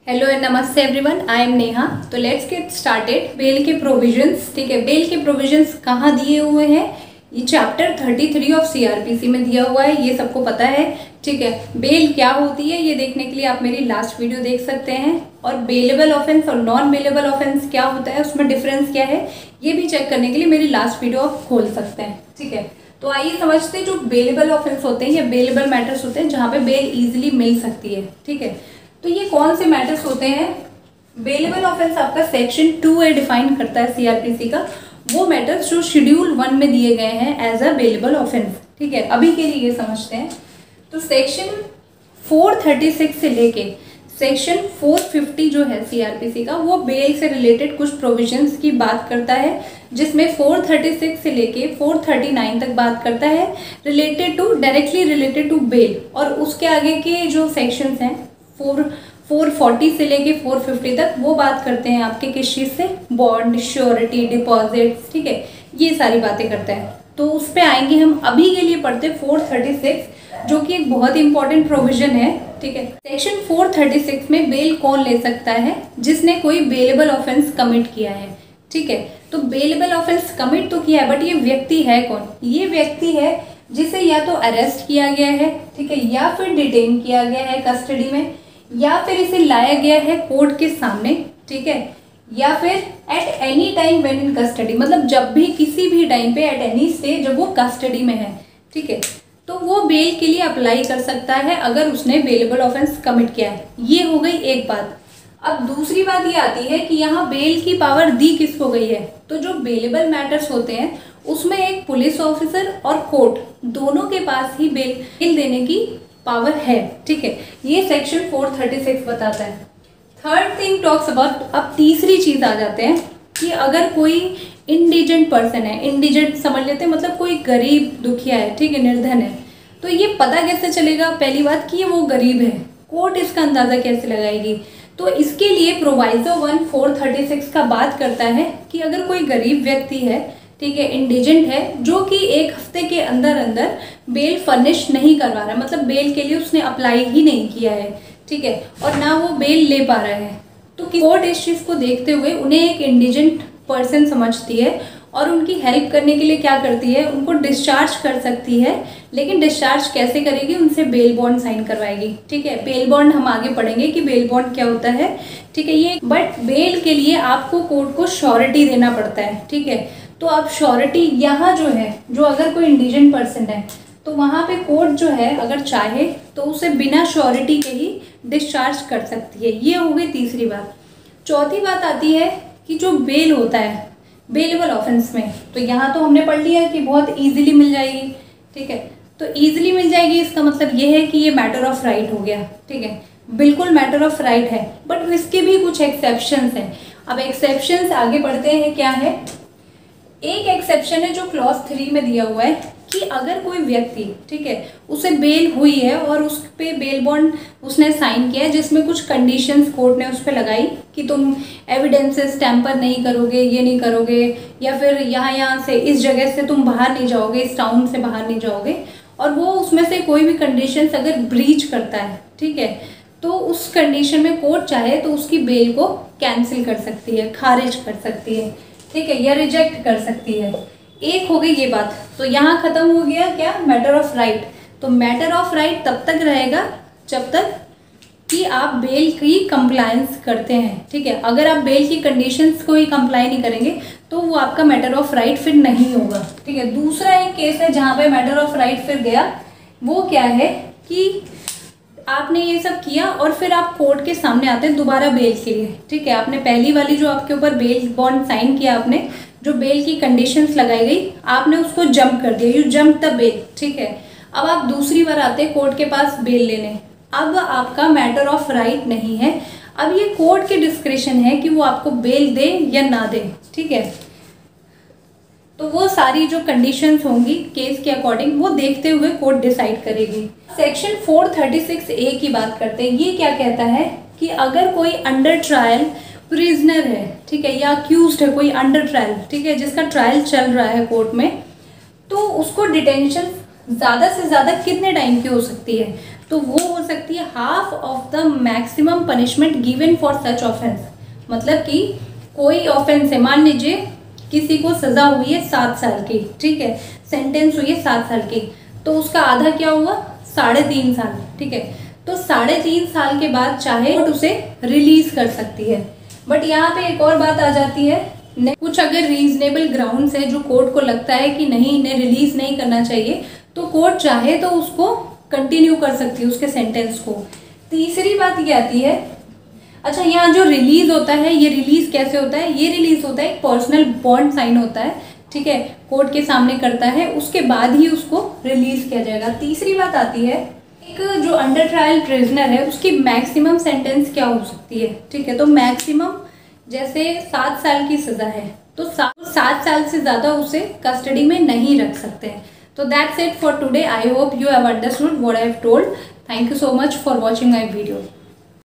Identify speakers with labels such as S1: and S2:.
S1: Hello and नमस्ते everyone, I am Neha. तो let's get started. Bell के प्रोविजंस, ठीक है। बेल के प्रोविजंस कहाँ दिए हुए हैं? ये चैप्टर 33 ऑफ सीआरपीसी में दिया हुआ है, ये सबको पता है, ठीक है। बेल क्या होती है ये देखने के लिए आप मेरी लास्ट वीडियो देख सकते हैं, और बेलेबल ऑफेंस और नॉन बेलेबल ऑफेंस क्या होता है, उसमें डिफरेंस क्या है, ये भी चेक करने के लिए मेरी लास्ट वीडियो आप खोल सकते हैं, ठीक है। तो आइए समझते हैं जो बेलेबल ऑफेंस होते हैं या बेलेबल मैटर्स होते हैं जहाँ पे बेल ईजिली मिल सकती है, ठीक है। तो ये कौन से मैटर्स होते हैं? बेलेबल ऑफेंस आपका सेक्शन 2A डिफाइन करता है सीआरपीसी का, वो मैटर्स जो शेड्यूल 1 में दिए गए हैं एज अ बेलेबल ऑफेंस, ठीक है। अभी के लिए ये समझते हैं। तो सेक्शन 436 से लेके सेक्शन 450 जो है सीआरपीसी का, वो बेल से रिलेटेड कुछ प्रोविजंस की बात करता है, जिसमें 436 से लेके 439 तक बात करता है related to, directly related to bell. और उसके आगे के जो सेक्शंस हैं 440 से लेके 450 तक, वो बात करते हैं आपके किस चीज़ से, बॉन्ड, श्योरिटी, डिपॉजिट्स, ठीक है, ये सारी बातें करते हैं। तो उस पर आएंगे हम। अभी के लिए पढ़ते 436 जो कि एक बहुत इंपॉर्टेंट प्रोविजन है, ठीक है। सेक्शन 436 में बेल कौन ले सकता है? जिसने कोई बेलेबल ऑफेंस कमिट किया है, ठीक है। तो बेलेबल ऑफेंस कमिट तो किया है, बट ये व्यक्ति है कौन? ये व्यक्ति है जिसे या तो अरेस्ट किया गया है, ठीक है, या फिर डिटेन किया गया है कस्टडी में, या फिर इसे लाया गया है कोर्ट के सामने, ठीक है, या फिर at any time when in custody, मतलब जब भी, किसी भी टाइम पे, एट एनी स्टेज जब वो कस्टडी में है, ठीक है, तो वो बेल के लिए अप्लाई कर सकता है अगर उसने बेलेबल ऑफेंस कमिट किया है। ये हो गई एक बात। अब दूसरी बात ये आती है कि यहाँ बेल की पावर दी किसको गई है? तो जो बेलेबल मैटर्स होते हैं उसमें एक पुलिस ऑफिसर और कोर्ट दोनों के पास ही बेल देने की पावर है, ठीक है। ये सेक्शन 436 बताता है। थर्ड थिंग टॉक्स अबाउट, अब तीसरी चीज आ जाते हैं कि अगर कोई इंडिजेंट पर्सन है, इंडिजेंट समझ लेते हैं मतलब कोई गरीब दुखिया है, ठीक है, निर्धन है, तो ये पता कैसे चलेगा? पहली बात कि ये वो गरीब है, कोर्ट इसका अंदाजा कैसे लगाएगी? तो इसके लिए प्रोवाइजो 1 436 का बात करता है कि अगर कोई गरीब व्यक्ति है, ठीक है, इंडिजेंट है, जो कि एक हफ्ते के अंदर अंदर बेल फर्निश नहीं करवा रहा है, मतलब बेल के लिए उसने अप्लाई ही नहीं किया है, ठीक है, और ना वो बेल ले पा रहा है, तो कोर्ट इस चीज़ को देखते हुए उन्हें एक इंडिजेंट पर्सन समझती है और उनकी हेल्प करने के लिए क्या करती है, उनको डिस्चार्ज कर सकती है। लेकिन डिस्चार्ज कैसे करेगी? उनसे बेल बॉन्ड साइन करवाएगी, ठीक है। बेल बॉन्ड हम आगे पढ़ेंगे कि बेल बॉन्ड क्या होता है, ठीक है, ये। बट बेल के लिए आपको कोर्ट को श्योरिटी देना पड़ता है, ठीक है। तो अब श्योरिटी यहाँ जो है, जो अगर कोई इंडिजेंट पर्सन है तो वहाँ पे कोर्ट जो है अगर चाहे तो उसे बिना श्योरिटी के ही डिस्चार्ज कर सकती है। ये हो गई तीसरी बात। चौथी बात आती है कि जो बेल होता है बेलेबल ऑफेंस में, तो यहाँ तो हमने पढ़ लिया कि बहुत ईजिली मिल जाएगी, ठीक है। तो ईजिली मिल जाएगी इसका मतलब ये है कि ये मैटर ऑफ राइट हो गया, ठीक है, बिल्कुल मैटर ऑफ राइट है। बट इसके भी कुछ एक्सेप्शंस हैं। अब एक्सेप्शंस आगे बढ़ते हैं, क्या है? एक एक्सेप्शन है जो क्लॉज 3 में दिया हुआ है कि अगर कोई व्यक्ति, ठीक है, उसे बेल हुई है और उस पे बेल बॉन्ड उसने साइन किया है जिसमें कुछ कंडीशंस कोर्ट ने उस पर लगाई कि तुम एविडेंसेस टैम्पर नहीं करोगे, ये नहीं करोगे, या फिर यहाँ से, इस जगह से तुम बाहर नहीं जाओगे, इस टाउन से बाहर नहीं जाओगे, और वो उसमें से कोई भी कंडीशंस अगर ब्रीच करता है, ठीक है, तो उस कंडीशन में कोर्ट चाहे तो उसकी बेल को कैंसिल कर सकती है, खारिज कर सकती है, ठीक है, या रिजेक्ट कर सकती है। एक हो गई ये बात। तो यहाँ खत्म हो गया क्या? Matter of right. तो मैटर ऑफ राइट तब तक रहेगा जब तक कि आप बेल की कंप्लायंस करते हैं, ठीक है। अगर आप बेल की कंडीशंस को ही कंप्लाई नहीं करेंगे तो वो आपका मैटर ऑफ राइट फिर नहीं होगा, ठीक है। दूसरा एक केस है जहाँ पे मैटर ऑफ राइट फिर गया, वो क्या है कि आपने ये सब किया और फिर आप कोर्ट के सामने आते हैं दोबारा बेल के लिए, ठीक है। आपने पहली वाली जो आपके ऊपर बेल बॉन्ड साइन किया, आपने जो बेल की कंडीशंस लगाई गई, आपने उसको जंप कर दिया, यू जंप द बेल, ठीक है। अब आप दूसरी बार आते हैं कोर्ट के पास बेल लेने। अब आपका मैटर ऑफ राइट नहीं है, अब ये कोर्ट के डिस्क्रिशन है कि वो आपको बेल दे या ना दे, ठीक है। तो वो सारी जो कंडीशंस होंगी केस के अकॉर्डिंग, वो देखते हुए कोर्ट डिसाइड करेगी। सेक्शन 436A की बात करते हैं। ये क्या कहता है कि अगर कोई अंडर ट्रायल प्रिजनर है, ठीक है, या अक्यूज्ड है कोई अंडर ट्रायल, ठीक है, जिसका ट्रायल चल रहा है कोर्ट में, तो उसको डिटेंशन ज़्यादा से ज़्यादा कितने टाइम की हो सकती है? तो वो हो सकती है half of the maximum punishment given for such offence. मतलब कि कोई ऑफेंस है, मान लीजिए किसी को सजा हुई है 7 साल की, ठीक है, सेंटेंस हुई है 7 साल की, तो उसका आधा क्या हुआ 3.5 साल, ठीक है। तो 3.5 साल के बाद चाहे कोर्ट उसे रिलीज कर सकती है। बट यहाँ पे एक और बात आ जाती है, कुछ अगर रीजनेबल ग्राउंड्स है जो कोर्ट को लगता है कि नहीं इन्हें रिलीज नहीं करना चाहिए, तो कोर्ट चाहे तो उसको कंटिन्यू कर सकती है उसके सेंटेंस को। तीसरी बात ये आती है, अच्छा यहाँ जो रिलीज होता है, ये रिलीज कैसे होता है, ये रिलीज होता है एक पर्सनल बॉन्ड साइन होता है, ठीक है, कोर्ट के सामने करता है, उसके बाद ही उसको रिलीज किया जाएगा। तीसरी बात आती है, एक जो अंडर ट्रायल प्रिजनर है उसकी मैक्सिमम सेंटेंस क्या हो सकती है, ठीक है। तो मैक्सिमम जैसे 7 साल की सजा है, तो 7 साल से ज़्यादा उसे कस्टडी में नहीं रख सकते हैं। तो that's it for today. I hope you have understood what I have told. Thank you so much for watching my video.